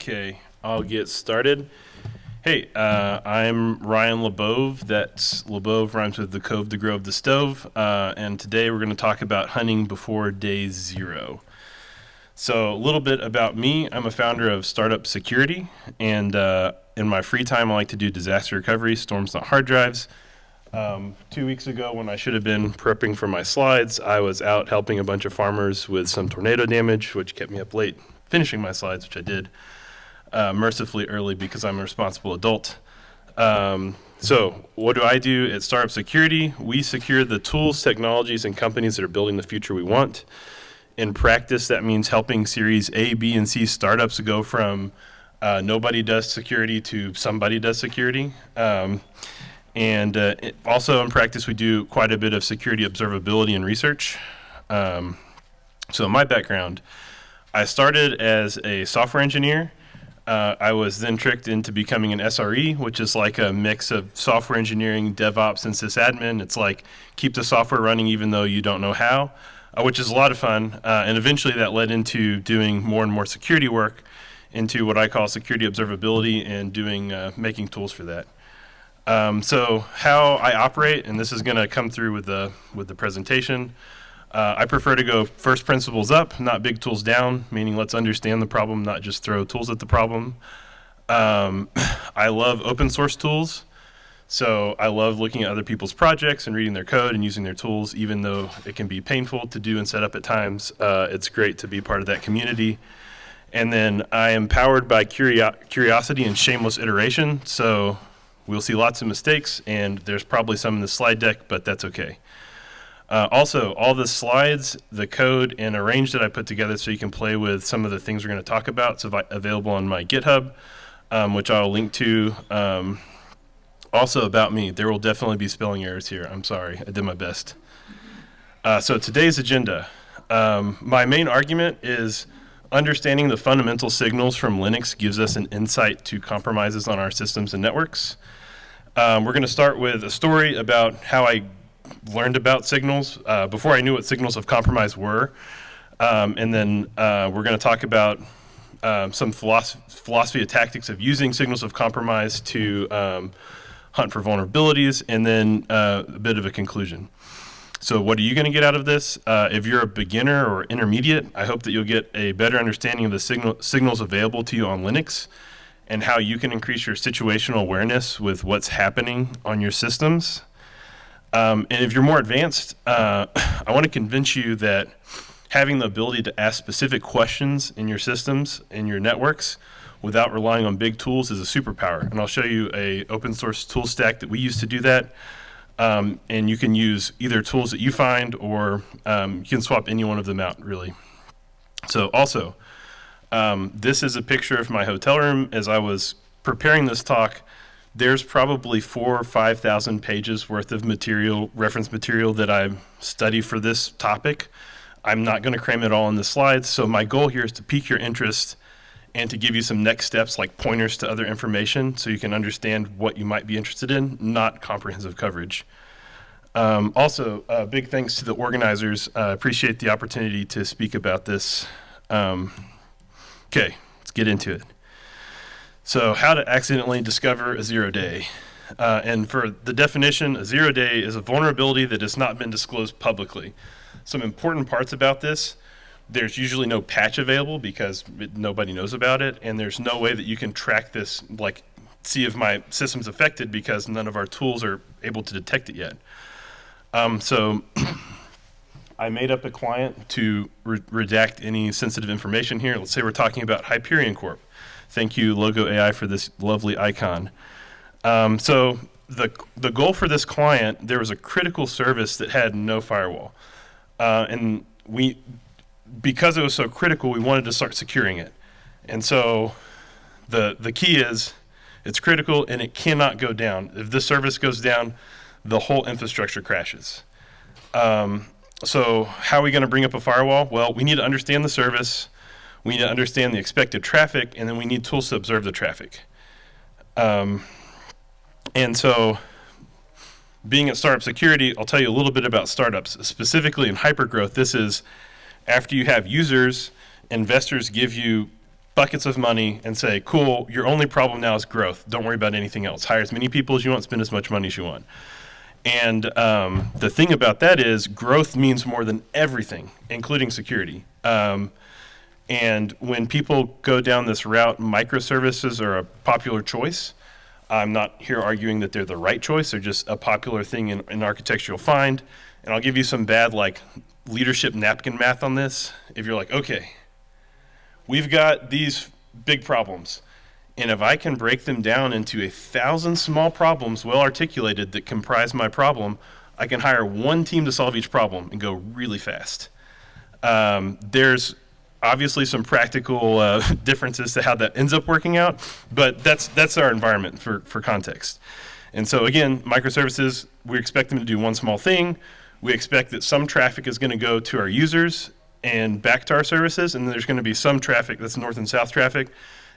Okay, I'll get started. Hey, I'm Ryan LaBouve. That's LaBouve rhymes with the cove, the grove, the stove. And today we're going to talk about hunting before day zero. So a little bit about me. I'm a founder of Startup Security, and in my free time I like to do disaster recovery, storms not hard drives. 2 weeks ago, when I should have been prepping for my slides, I was out helping a bunch of farmers with some tornado damage, which kept me up late finishing my slides, which I did mercifully early because I'm a responsible adult. So what do I do at Startup Security? We secure the tools, technologies, and companies that are building the future we want. In practice, that means helping Series A, B, and C startups go from nobody does security to somebody does security. Also in practice, we do quite a bit of security observability and research. So my background, I started as a software engineer. I was then tricked into becoming an SRE, which is like a mix of software engineering, DevOps, and sysadmin. It's like keep the software running even though you don't know how, which is a lot of fun. And eventually that led into doing more and more security work into what I call security observability and doing making tools for that. So how I operate, and this is going to come through with the presentation, I prefer to go first principles up, not big tools down, meaning let's understand the problem, not just throw tools at the problem. I love open source tools, so I love looking at other people's projects and reading their code and using their tools, even though it can be painful to do and set up at times. It's great to be part of that community. And then I am powered by curiosity and shameless iteration, so we'll see lots of mistakes, and there's probably some in the slide deck, but that's okay. Also, all the slides, the code, and a range that I put together so you can play with some of the things we're going to talk about. It's available on my GitHub, which I'll link to. Also about me, there will definitely be spelling errors here. I'm sorry, I did my best. So today's agenda. My main argument is understanding the fundamental signals from Linux gives us an insight to compromises on our systems and networks. We're going to start with a story about how I learned about signals before I knew what signals of compromise were. And then we're going to talk about some philosophy of tactics of using signals of compromise to hunt for vulnerabilities, and then a bit of a conclusion. So what are you going to get out of this? If you're a beginner or intermediate, I hope that you'll get a better understanding of the signals available to you on Linux and how you can increase your situational awareness with what's happening on your systems. And if you're more advanced, I want to convince you that having the ability to ask specific questions in your systems, in your networks, without relying on big tools is a superpower. And I'll show you a open source tool stack that we use to do that. And you can use either tools that you find, or you can swap any one of them out, really. So also, this is a picture of my hotel room. As I was preparing this talk, there's probably 4,000 or 5,000 pages worth of material, reference material that I study for this topic. I'm not going to cram it all in the slides, so my goal here is to pique your interest and to give you some next steps like pointers to other information so you can understand what you might be interested in, not comprehensive coverage. Also, big thanks to the organizers. I appreciate the opportunity to speak about this. Okay, let's get into it. So how to accidentally discover a 0 day. And for the definition, a 0 day is a vulnerability that has not been disclosed publicly. Some important parts about this: there's usually no patch available because nobody knows about it, and there's no way that you can track this, like see if my system's affected, because none of our tools are able to detect it yet. So I made up a client to redact any sensitive information here. Let's say we're talking about Hyperion Corp. Thank you, Logo AI, for this lovely icon. So the goal for this client, there was a critical service that had no firewall. And because it was so critical, we wanted to start securing it. And so the key is it's critical and it cannot go down. If this service goes down, the whole infrastructure crashes. So how are we going to bring up a firewall? Well, we need to understand the service. We need to understand the expected traffic, and then we need tools to observe the traffic. And so being at Startup Security, I'll tell you a little bit about startups. Specifically in hypergrowth, this is after you have users, investors give you buckets of money and say, cool, your only problem now is growth. Don't worry about anything else. Hire as many people as you want, spend as much money as you want. And the thing about that is growth means more than everything, including security. And when people go down this route, microservices are a popular choice. I'm not here arguing that they're the right choice. They're just a popular thing in architecture you'll find. And I'll give you some bad leadership napkin math on this. If you're like, okay, we've got these big problems. And if I can break them down into 1,000 small problems well articulated that comprise my problem, I can hire one team to solve each problem and go really fast. There's obviously some practical differences to how that ends up working out, but that's our environment for context. And so again, microservices, we expect them to do one small thing. We expect that some traffic is going to go to our users and back to our services, and there's going to be some traffic that's north and south traffic,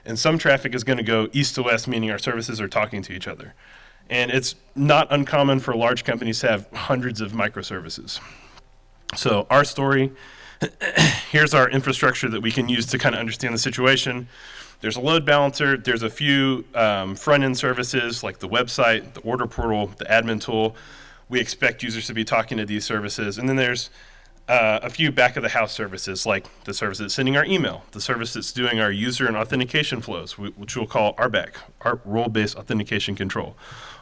and some traffic is going to go east to west, meaning our services are talking to each other. And it's not uncommon for large companies to have hundreds of microservices. So our story, here's our infrastructure that we can use to kind of understand the situation. There's a load balancer. There's a few front-end services like the website, the order portal, the admin tool. We expect users to be talking to these services. And then there's a few back-of-the-house services like the service that's sending our email, the service that's doing our user and authentication flows, which we'll call RBAC, our role-based authentication control.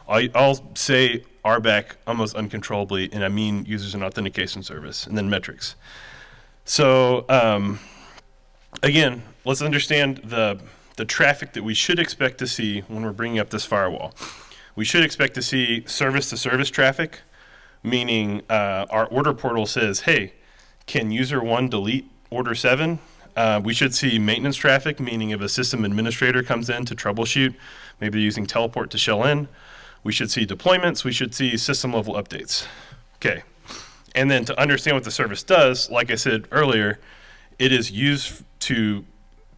I'll say RBAC almost uncontrollably, and I mean users and authentication service, and then metrics. So again, let's understand the traffic that we should expect to see when we're bringing up this firewall. We should expect to see service-to-service traffic, meaning our order portal says, hey, can user 1 delete order 7? We should see maintenance traffic, meaning if a system administrator comes in to troubleshoot, maybe they're using teleport to shell in. We should see deployments. We should see system-level updates. Okay. And then to understand what the service does, like I said earlier, it is used to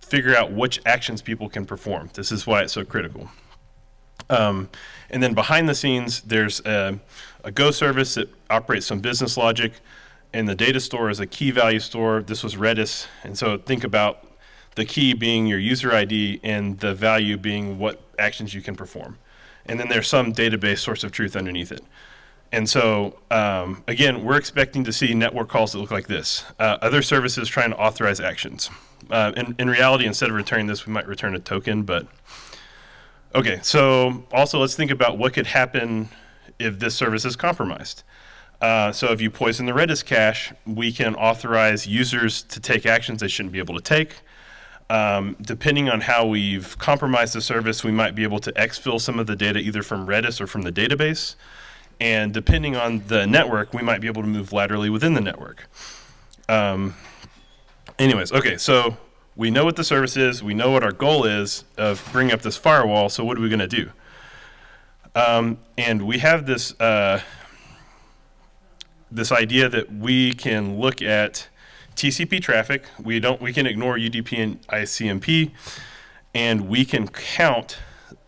figure out which actions people can perform. This is why it's so critical. And then behind the scenes, there's a Go service that operates some business logic, and the data store is a key value store. This was Redis, and so think about the key being your user ID and the value being what actions you can perform. And then there's some database source of truth underneath it. And so, again, we're expecting to see network calls that look like this. Other services trying to authorize actions. In reality, instead of returning this, we might return a token. But okay, so also let's think about what could happen if this service is compromised. So if you poison the Redis cache, we can authorize users to take actions they shouldn't be able to take. Depending on how we've compromised the service, we might be able to exfil some of the data either from Redis or from the database. And depending on the network, we might be able to move laterally within the network. Anyways, okay, so we know what the service is. We know what our goal is of bringing up this firewall. So what are we going to do? And we have this this idea that we can look at TCP traffic. We can ignore UDP and ICMP, and we can count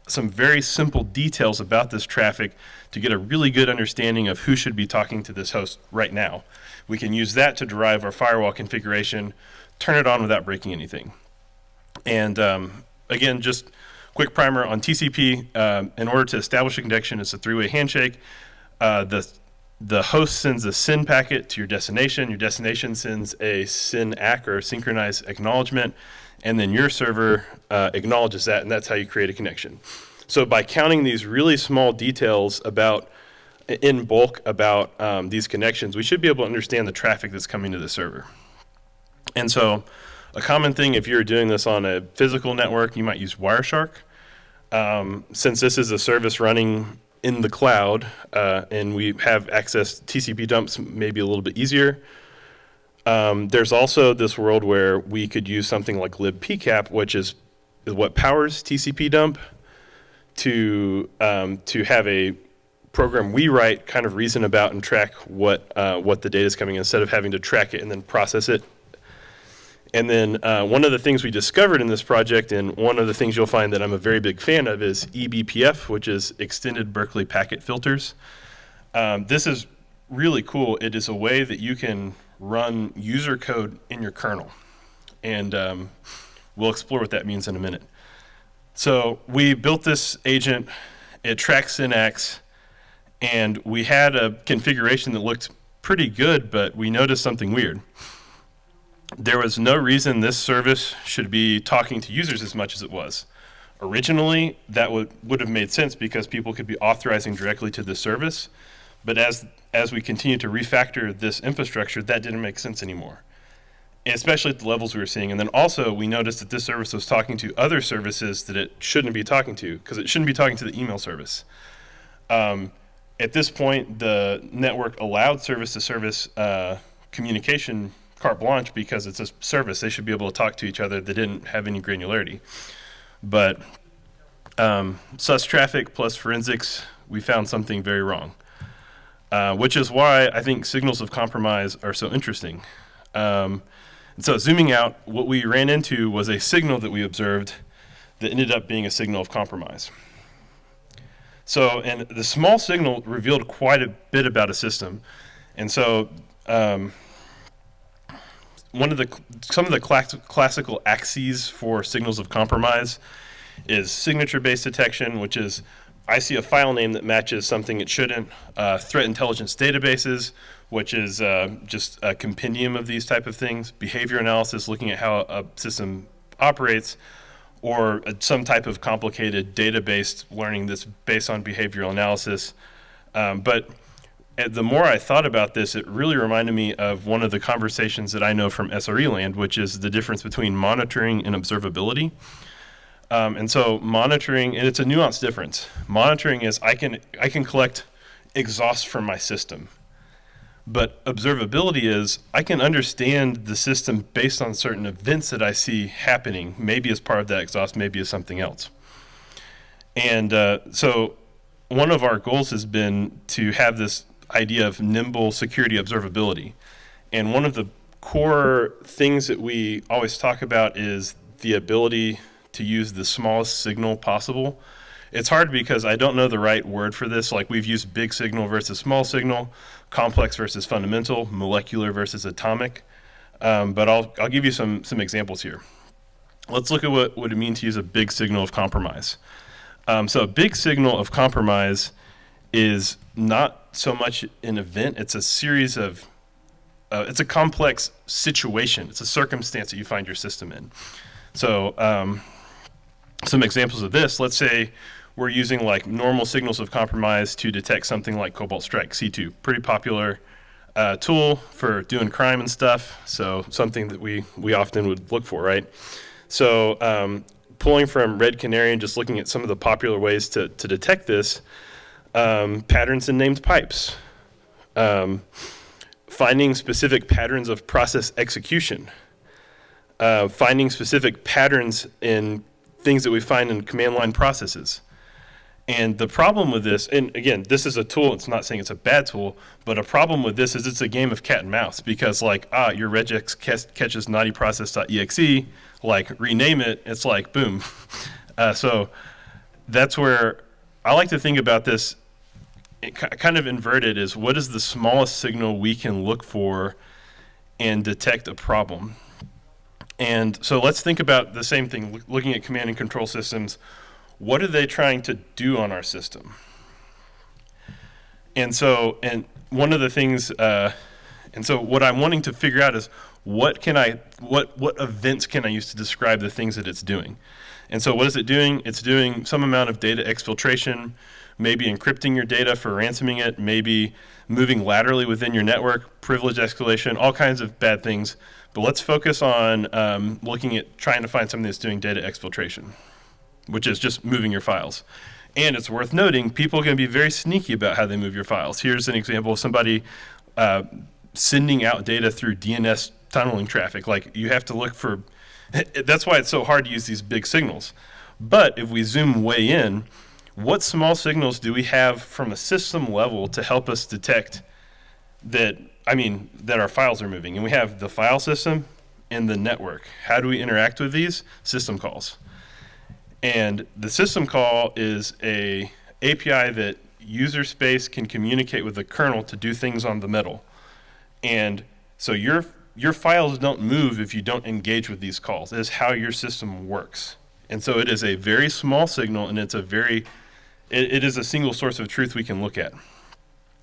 some very simple details about this traffic to get a really good understanding of who should be talking to this host right now. We can use that to derive our firewall configuration, turn it on without breaking anything. And again, just quick primer on TCP. In order to establish a connection, it's a three-way handshake. The host sends a SYN packet to your destination. Your destination sends a SYN ACK or synchronized acknowledgement, and then your server acknowledges that, and that's how you create a connection. So by counting these really small details in bulk about these connections, we should be able to understand the traffic that's coming to the server. And so a common thing, if you're doing this on a physical network, you might use Wireshark. Since this is a service running in the cloud and we have access to TCP dumps, maybe a little bit easier. There's also this world where we could use something like libpcap, which is what powers TCP dump, to have a program we write kind of reason about and track what the data is coming in, instead of having to track it and then process it. And then one of the things we discovered in this project, and one of the things you'll find that I'm a very big fan of, is eBPF, which is Extended Berkeley Packet Filters. This is really cool. It is a way that you can run user code in your kernel. And We'll explore what that means in a minute. So we built this agent. It tracks syntax, and we had a configuration that looked pretty good, but we noticed something weird. There was no reason this service should be talking to users as much as it was. Originally, that would have made sense because people could be authorizing directly to the service, but as we continue to refactor this infrastructure, that didn't make sense anymore, especially at the levels we were seeing. And then also, we noticed that this service was talking to other services that it shouldn't be talking to, because it shouldn't be talking to the email service. At this point, the network allowed service-to-service communication carte blanche because it's a service. They should be able to talk to each other. They didn't have any granularity. But sus traffic plus forensics, we found something very wrong, which is why I think signals of compromise are so interesting. And so zooming out, what we ran into was a signal that we observed that ended up being a signal of compromise. So, and the small signal revealed quite a bit about a system. And so some of the classical axes for signals of compromise is signature-based detection, which is I see a file name that matches something it shouldn't. Threat intelligence databases, which is just a compendium of these type of things. Behavior analysis, looking at how a system operates, or some type of complicated data-based learning that's based on behavioral analysis. But the more I thought about this, it really reminded me of one of the conversations that I know from SRE land, which is the difference between monitoring and observability. And so monitoring, and it's a nuanced difference. Monitoring is I can collect exhaust from my system. But observability is I can understand the system based on certain events that I see happening, maybe as part of that exhaust, maybe as something else. And so one of our goals has been to have this idea of nimble security observability. And one of the core things that we always talk about is the ability to use the smallest signal possible. It's hard because I don't know the right word for this. Like we've used big signal versus small signal, complex versus fundamental, molecular versus atomic. But I'll give you some examples here. Let's look at what would it mean to use a big signal of compromise. So a big signal of compromise is not so much an event. It's a series of, it's a complex situation. It's a circumstance that you find your system in. So some examples of this, let's say we're using like normal signals of compromise to detect something like Cobalt Strike, C2, pretty popular tool for doing crime and stuff. So something that we often would look for, right? So pulling from Red Canary and just looking at some of the popular ways to detect this, patterns in named pipes, finding specific patterns of process execution, finding specific patterns in things that we find in command line processes. And the problem with this, and again, this is a tool, it's not saying it's a bad tool, but a problem with this is it's a game of cat and mouse because like, your regex catches naughty process.exe, like rename it, it's like, boom. So that's where I like to think about this kind of inverted is what is the smallest signal we can look for and detect a problem. And so let's think about the same thing, looking at command and control systems. What are they trying to do on our system? And so, and one of the things, and so what I'm wanting to figure out is what events can I use to describe the things that it's doing? And so what is it doing? It's doing some amount of data exfiltration, maybe encrypting your data for ransoming it, maybe moving laterally within your network, privilege escalation, all kinds of bad things. But let's focus on looking at trying to find something that's doing data exfiltration, which is just moving your files. And it's worth noting, people can be very sneaky about how they move your files. Here's an example of somebody sending out data through DNS tunneling traffic. Like you have to look for, that's why it's so hard to use these big signals. But if we zoom way in, what small signals do we have from a system level to help us detect that our files are moving? And we have the file system and the network. How do we interact with these? System calls. And the system call is a API that user space can communicate with the kernel to do things on the metal. And so your your files don't move if you don't engage with these calls. It is how your system works. And so it is a very small signal, and it is a single source of truth we can look at.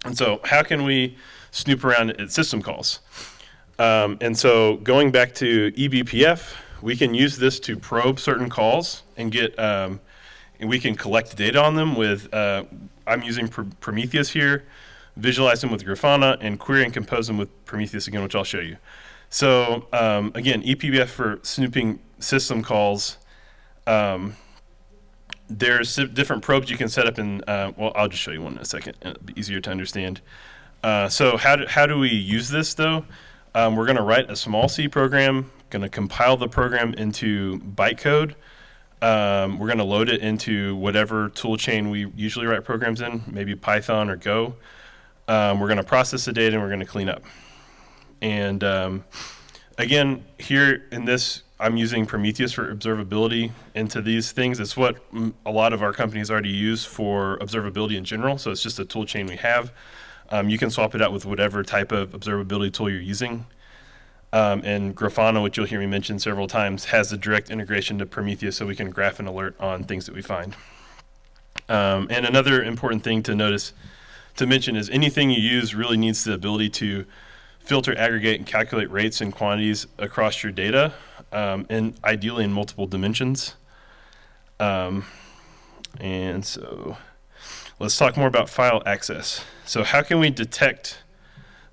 And so how can we snoop around at system calls? And so going back to eBPF, we can use this to probe certain calls and get, and we can collect data on them with, I'm using Prometheus here, visualize them with Grafana, and query and compose them with Prometheus again, which I'll show you. So again, eBPF for snooping system calls. There's different probes you can set up in, well, I'll just show you one in a second. It'll be easier to understand. So how do we use this, though? We're going to write a small C program, going to compile the program into bytecode. We're going to load it into whatever tool chain we usually write programs in, maybe Python or Go. We're going to process the data, and we're going to clean up. And again, here in this, I'm using Prometheus for observability into these things. It's what a lot of our companies already use for observability in general, so it's just a tool chain we have. You can swap it out with whatever type of observability tool you're using. And Grafana, which you'll hear me mention several times, has a direct integration to Prometheus, so we can graph and alert on things that we find. And another important thing to mention is anything you use really needs the ability to filter, aggregate, and calculate rates and quantities across your data, and ideally in multiple dimensions. And so let's talk more about file access. So how can we detect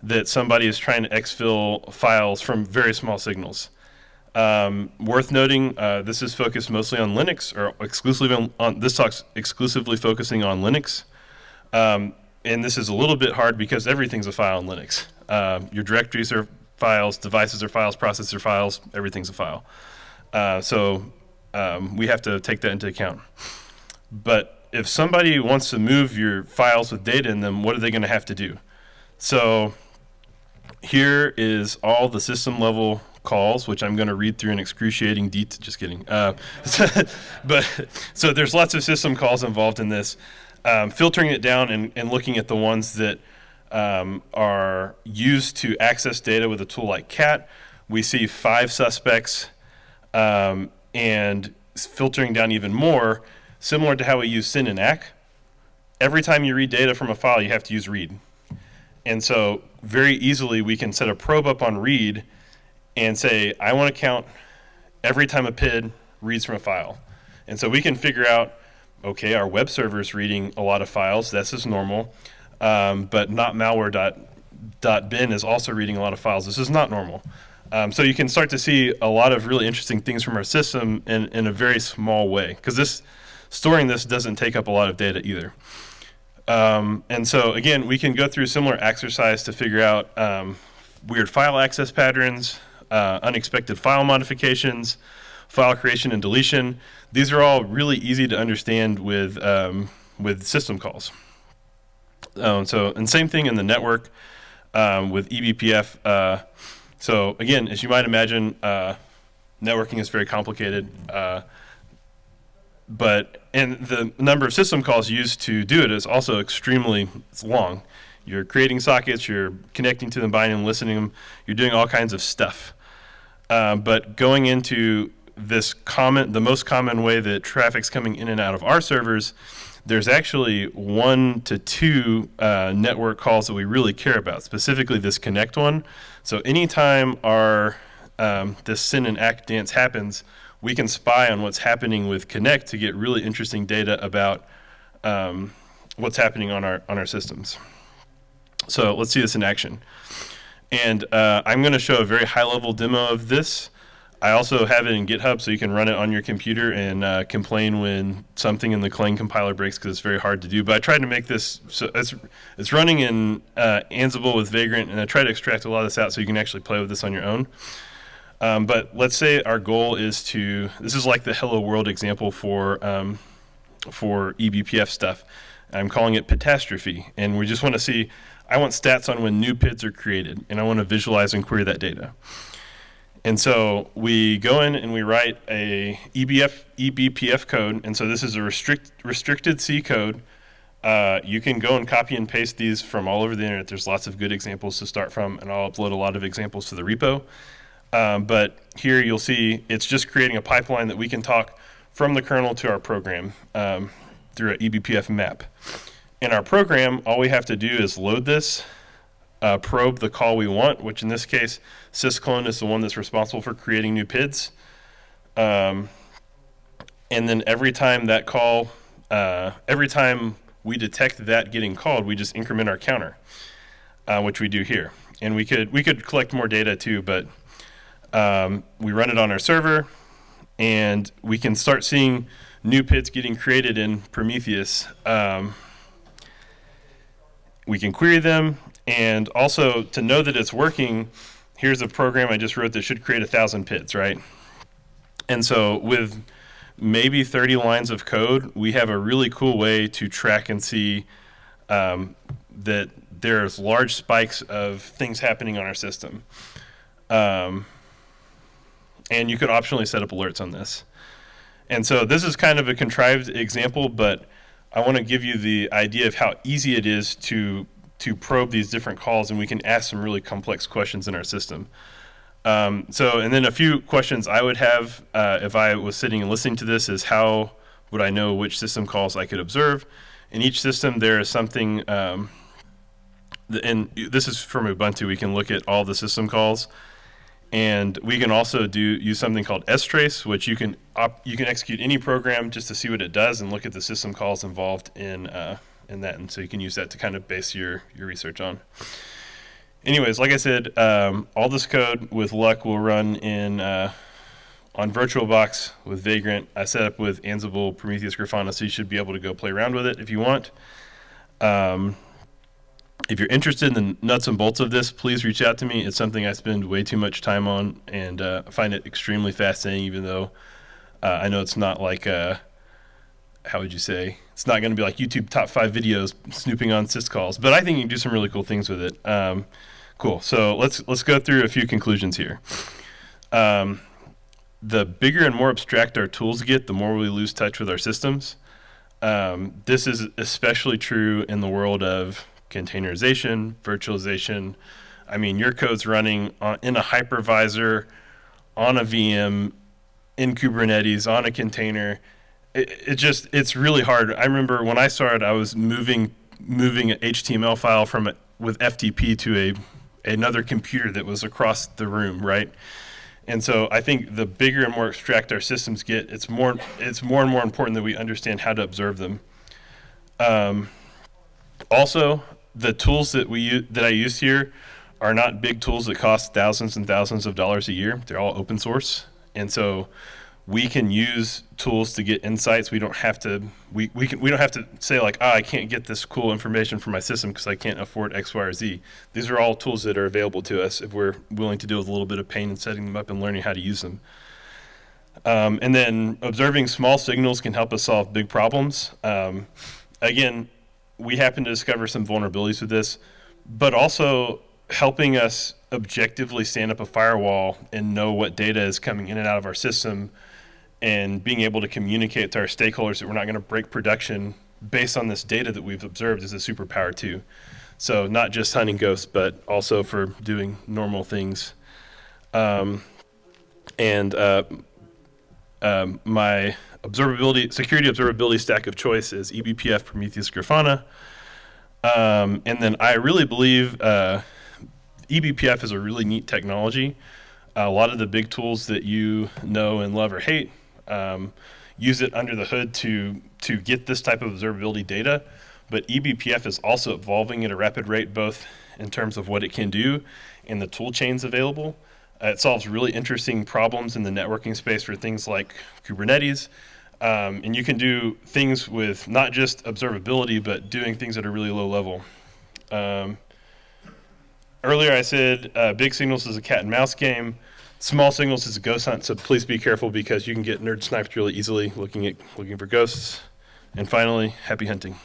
that somebody is trying to exfil files from very small signals? Worth noting, this is focused mostly on Linux, or exclusively on this talk's exclusively focusing on Linux. And this is a little bit hard because everything's a file in Linux. Your directories are files, devices are files, processors are files, everything's a file. So we have to take that into account. But if somebody wants to move your files with data in them, what are they going to have to do? So here is all the system level calls, which I'm going to read through in excruciating detail. Just kidding. But so there's lots of system calls involved in this. Filtering it down and looking at the ones that are used to access data with a tool like CAT, we see 5 suspects, and filtering down even more, similar to how we use SYN and ACK. Every time you read data from a file, you have to use read. And so very easily we can set a probe up on read and say, I want to count every time a PID reads from a file. And so we can figure out, okay, our web server is reading a lot of files. This is normal. But not malware.bin is also reading a lot of files. This is not normal. So you can start to see a lot of really interesting things from our system in a very small way, because storing this doesn't take up a lot of data either. And so again, we can go through a similar exercise to figure out weird file access patterns, unexpected file modifications, file creation and deletion. These are all really easy to understand with system calls. And same thing in the network with eBPF. So again, as you might imagine, networking is very complicated. And the number of system calls used to do it is also extremely long. You're creating sockets, you're connecting to them, binding them, listening to them, you're doing all kinds of stuff. But going into the most common way that traffic's coming in and out of our servers, there's actually 1 to 2 network calls that we really care about, specifically this connect one. So anytime this SYN and ACK dance happens, we can spy on what's happening with connect to get really interesting data about what's happening on our systems. So let's see this in action. And I'm going to show a very high-level demo of this. I also have it in GitHub, so you can run it on your computer and complain when something in the Clang compiler breaks, because it's very hard to do. But I tried to make this, so it's running in Ansible with Vagrant, and I try to extract a lot of this out so you can actually play with this on your own. But let's say our goal is this is like the Hello World example for eBPF stuff. I'm calling it Catastrophe, and we just want to see, I want stats on when new PIDs are created, and I want to visualize and query that data. And so we go in and we write a eBPF code, and so this is a restricted C code You can go and copy and paste these from all over the internet. There's lots of good examples to start from, and I'll upload a lot of examples to the repo. But here you'll see it's just creating a pipeline that we can talk from the kernel to our program through an eBPF map. In our program, all we have to do is load this, probe the call we want, which in this case, sysclone is the one that's responsible for creating new PIDs. And then every time that call, every time we detect that getting called, we just increment our counter, which we do here. And we could collect more data too, but we run it on our server, and we can start seeing new PIDs getting created in Prometheus. We can query them, and also to know that it's working, here's a program I just wrote that should create 1,000 PIDs, right? And so with maybe 30 lines of code, we have a really cool way to track and see that there's large spikes of things happening on our system. And you could optionally set up alerts on this. And so this is kind of a contrived example, but I want to give you the idea of how easy it is to probe these different calls, and we can ask some really complex questions in our system. And then a few questions I would have if I was sitting and listening to this is, how would I know which system calls I could observe? In each system, there is something, and this is from Ubuntu. We can look at all the system calls, and we can also use something called strace, which you can execute any program just to see what it does and look at the system calls involved in that, and so you can use that to kind of base your research on. Anyways, like I said, all this code with luck will run in on VirtualBox with Vagrant. I set up with Ansible, Prometheus, Grafana, so you should be able to go play around with it if you want. If you're interested in the nuts and bolts of this, please reach out to me. It's something I spend way too much time on, and I find it extremely fascinating, even though I know it's not like, how would you say? It's not going to be like YouTube top 5 videos snooping on syscalls, but I think you can do some really cool things with it. Cool. So let's go through a few conclusions here. The bigger and more abstract our tools get, the more we lose touch with our systems. This is especially true in the world of containerization, virtualization. I mean, your code's running in a hypervisor, on a VM, in Kubernetes, on a container. It's really hard. I remember when I started, I was moving an HTML file with FTP to another computer that was across the room, right? And so I think the bigger and more abstract our systems get, it's more and more important that we understand how to observe them. Also, the tools that I use here are not big tools that cost thousands and thousands of dollars a year. They're all open source, and so we can use tools to get insights. We don't have to we don't have to say like, I can't get this cool information from my system because I can't afford X, Y, or Z. These are all tools that are available to us if we're willing to deal with a little bit of pain in setting them up and learning how to use them. And then observing small signals can help us solve big problems. Again, we happen to discover some vulnerabilities with this, but also helping us objectively stand up a firewall and know what data is coming in and out of our system, and being able to communicate to our stakeholders that we're not going to break production based on this data that we've observed is a superpower too. So not just hunting ghosts, but also for doing normal things. My security observability stack of choice is eBPF, Prometheus, Grafana. And then I really believe eBPF is a really neat technology. A lot of the big tools that you know and love or hate use it under the hood to get this type of observability data. But eBPF is also evolving at a rapid rate, both in terms of what it can do and the tool chains available. It solves really interesting problems in the networking space for things like Kubernetes. And you can do things with not just observability, but doing things at a really low level. Earlier I said big signals is a cat and mouse game. Small signals is a ghost hunt, so please be careful because you can get nerd sniped really easily looking for ghosts. And finally, happy hunting.